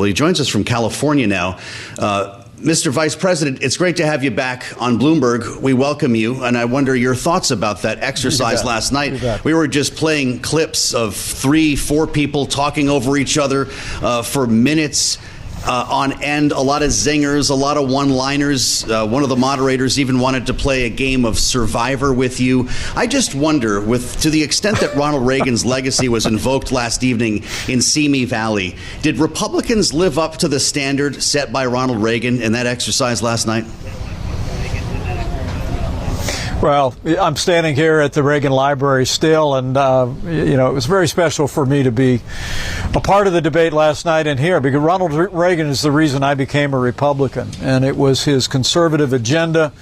Well, he joins us from California now. Mr. Vice President, it's great to have you back on Bloomberg. We welcome you, and I wonder your thoughts about that exercise last night. We were just playing clips of 3-4 people talking over each other for minutes on end, a lot of zingers, a lot of one-liners. One of the moderators even wanted to play a game of Survivor with you. I just wonder, to the extent that Ronald Reagan's legacy was invoked last evening in Simi Valley, did Republicans live up to the standard set by Ronald Reagan in that exercise last night? Well, I'm standing here at the Reagan Library still, and, it was very special for me to be a part of the debate last night in here, because Ronald Reagan is the reason I became a Republican, and it was his conservative agenda,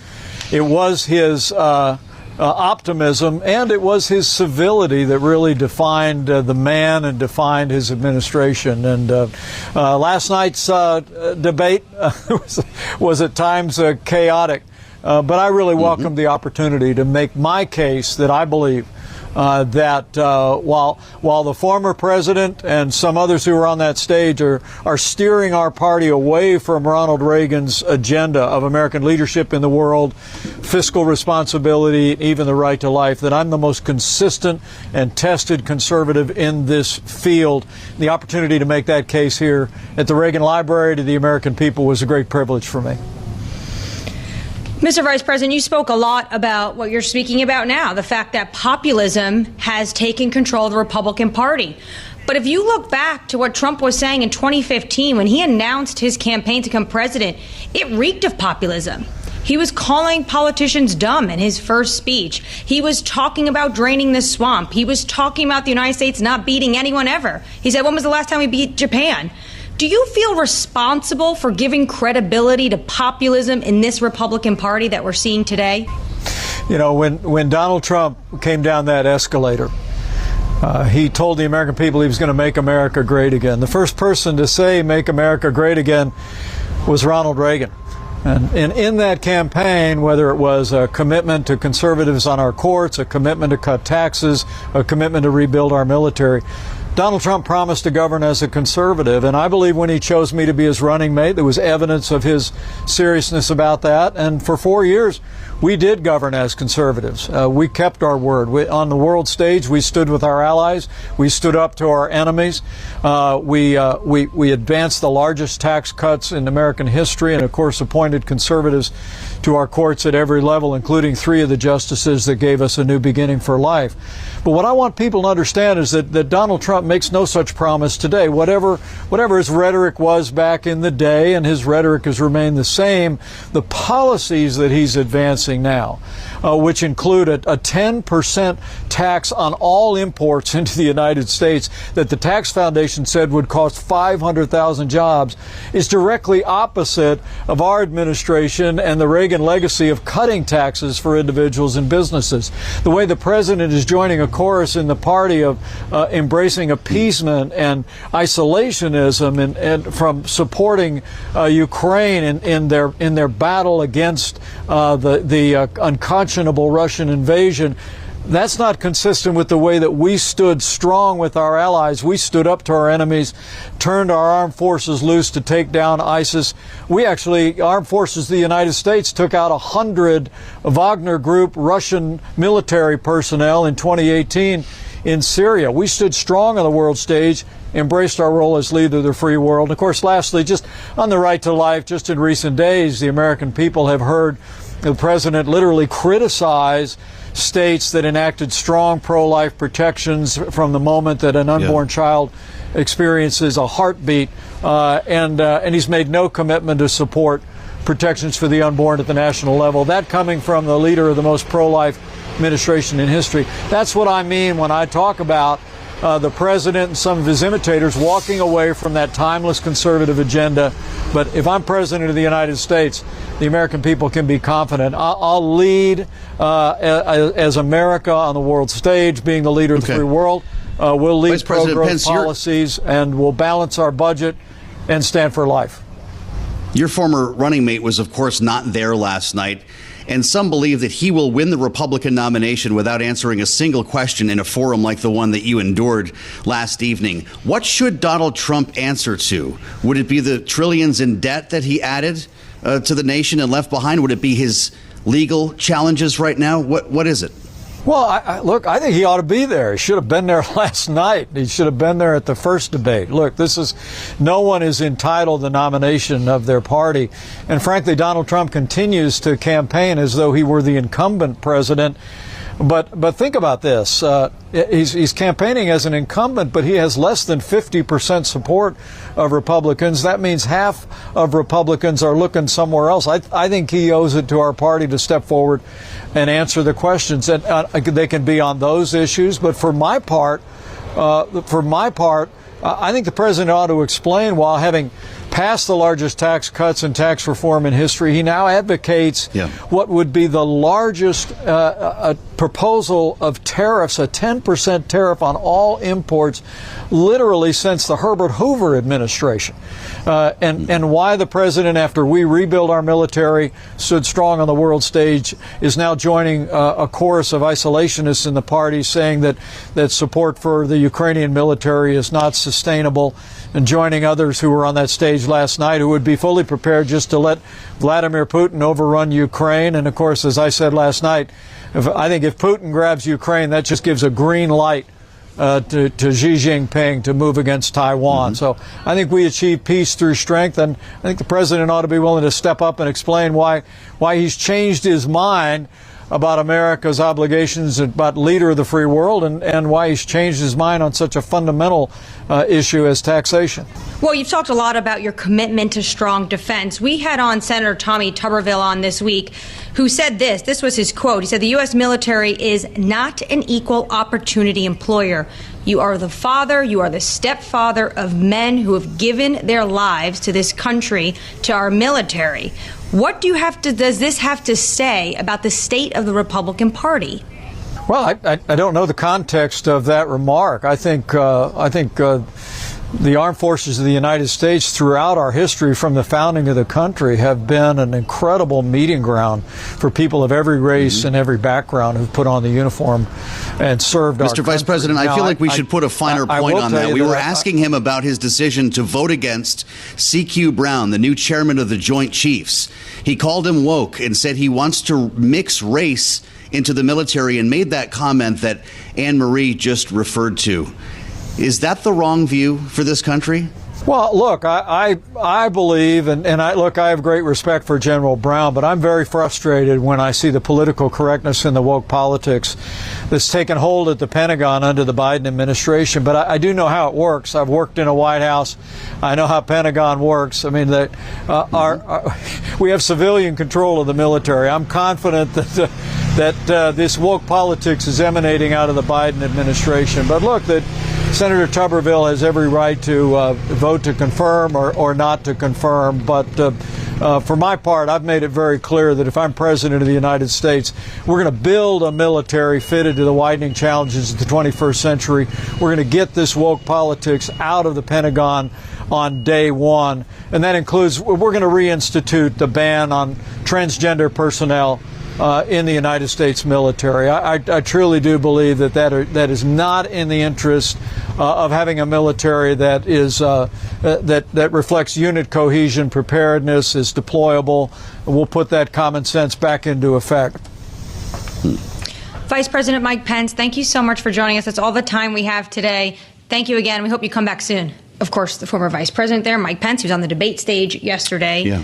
it was his optimism, and it was his civility that really defined the man and defined his administration. And last night's debate was at times chaotic. But I really welcome the opportunity to make my case that I believe that while the former president and some others who are on that stage are steering our party away from Ronald Reagan's agenda of American leadership in the world, fiscal responsibility, even the right to life, that I'm the most consistent and tested conservative in this field. The opportunity to make that case here at the Reagan Library to the American people was a great privilege for me. Mr. Vice President, you spoke a lot about what you're speaking about now, the fact that populism has taken control of the Republican Party. But if you look back to what Trump was saying in 2015 when he announced his campaign to become president, it reeked of populism. He was calling politicians dumb in his first speech. He was talking about draining the swamp. He was talking about the United States not beating anyone ever. He said, when was the last time we beat Japan? Do you feel responsible for giving credibility to populism in this Republican Party that we're seeing today? You know, when Donald Trump came down that escalator, he told the American people he was going to make America great again. The first person to say make America great again was Ronald Reagan. And in that campaign, whether it was a commitment to conservatives on our courts, a commitment to cut taxes, a commitment to rebuild our military, Donald Trump promised to govern as a conservative, and I believe when he chose me to be his running mate, there was evidence of his seriousness about that. And for 4 years, we did govern as conservatives. We kept our word. On the world stage, we stood with our allies. We stood up to our enemies. We advanced the largest tax cuts in American history, and of course appointed conservatives to our courts at every level, including 3 of the justices that gave us a new beginning for life. But what I want people to understand is that Donald Trump makes no such promise today. Whatever his rhetoric was back in the day, and his rhetoric has remained the same, the policies that he's advancing now, which include a 10% tax on all imports into the United States that the Tax Foundation said would cost 500,000 jobs, is directly opposite of our administration and the Reagan legacy of cutting taxes for individuals and businesses. The way the president is joining a chorus in the party of embracing appeasement and isolationism and from supporting Ukraine in their battle against the unconscionable Russian invasion, that's not consistent with the way that we stood strong with our allies. We stood up to our enemies, turned our armed forces loose to take down ISIS. Armed forces of the United States took out 100 Wagner Group Russian military personnel in 2018 in Syria. We stood strong on the world stage, embraced our role as leader of the free world. And of course, lastly, just on the right to life, just in recent days, the American people have heard the president literally criticize states that enacted strong pro-life protections from the moment that an unborn child experiences a heartbeat, and he's made no commitment to support protections for the unborn at the national level. That coming from the leader of the most pro-life administration in history. That's what I mean when I talk about the president and some of his imitators walking away from that timeless conservative agenda. But if I'm president of the United States, the American people can be confident. I'll lead as America on the world stage, being the leader of the free world. We'll lead pro-growth policies, and we'll balance our budget and stand for life. Your former running mate was, of course, not there last night. and some believe that he will win the Republican nomination without answering a single question in a forum like the one that you endured last evening. What should Donald Trump answer to? Would it be the trillions in debt that he added to the nation and left behind? Would it be his legal challenges right now? What is it? Well, look, I think he ought to be there. He should have been there last night. He should have been there at the first debate. Look, no one is entitled to the nomination of their party. And frankly, Donald Trump continues to campaign as though he were the incumbent president. But think about this. He's campaigning as an incumbent, but he has less than 50% support of Republicans. That means half of Republicans are looking somewhere else. I think he owes it to our party to step forward and answer the questions. And they can be on those issues. But for my part, I think the president ought to explain, while having passed the largest tax cuts and tax reform in history, he now advocates what would be the largest proposal of tariffs, a 10% tariff on all imports, literally since the Herbert Hoover administration. And why the president, after we rebuild our military, stood strong on the world stage, is now joining a chorus of isolationists in the party saying that support for the Ukrainian military is not sustainable, and joining others who were on that stage last night who would be fully prepared just to let Vladimir Putin overrun Ukraine. And of course, as I said last night, I think if Putin grabs Ukraine, that just gives a green light to Xi Jinping to move against Taiwan. So I think we achieve peace through strength, and I think the president ought to be willing to step up and explain why he's changed his mind about America's obligations, about leader of the free world, and why he's changed his mind on such a fundamental issue as taxation. Well, you've talked a lot about your commitment to strong defense. We had on Senator Tommy Tuberville on this week, who said this. This was his quote. He said, "The U.S. military is not an equal opportunity employer. You are the father, you are the stepfather of men who have given their lives to this country, to our military." What does this have to say about the state of the Republican Party? Well, I don't know the context of that remark. I think the armed forces of the United States throughout our history, from the founding of the country, have been an incredible meeting ground for people of every race and every background who've put on the uniform and served our country. Mr. Vice President, I feel like we should put a finer point on that. We were asking him about his decision to vote against C.Q. Brown, the new chairman of the Joint Chiefs. He called him woke and said he wants to mix race into the military, and made that comment that Annmarie just referred to. Is that the wrong view for this country? Well, look, I believe, and I have great respect for General Brown, but I'm very frustrated when I see the political correctness in the woke politics that's taken hold at the Pentagon under the Biden administration. But I do know how it works. I've worked in a White House. I know how Pentagon works. I mean, we have civilian control of the military. I'm confident that this woke politics is emanating out of the Biden administration. But look, that Senator Tuberville has every right to vote to confirm or not to confirm. But for my part, I've made it very clear that if I'm president of the United States, we're going to build a military fitted to the widening challenges of the 21st century. We're going to get this woke politics out of the Pentagon on day one. And that includes, we're going to reinstitute the ban on transgender personnel in the United States military. I truly do believe that is not in the interest of having a military that is that reflects unit cohesion, preparedness, is deployable. We'll put that common sense back into effect. Vice President Mike Pence, thank you so much for joining us. That's all the time we have today. Thank you again. We hope you come back soon. Of course, the former vice president there, Mike Pence, who's on the debate stage yesterday.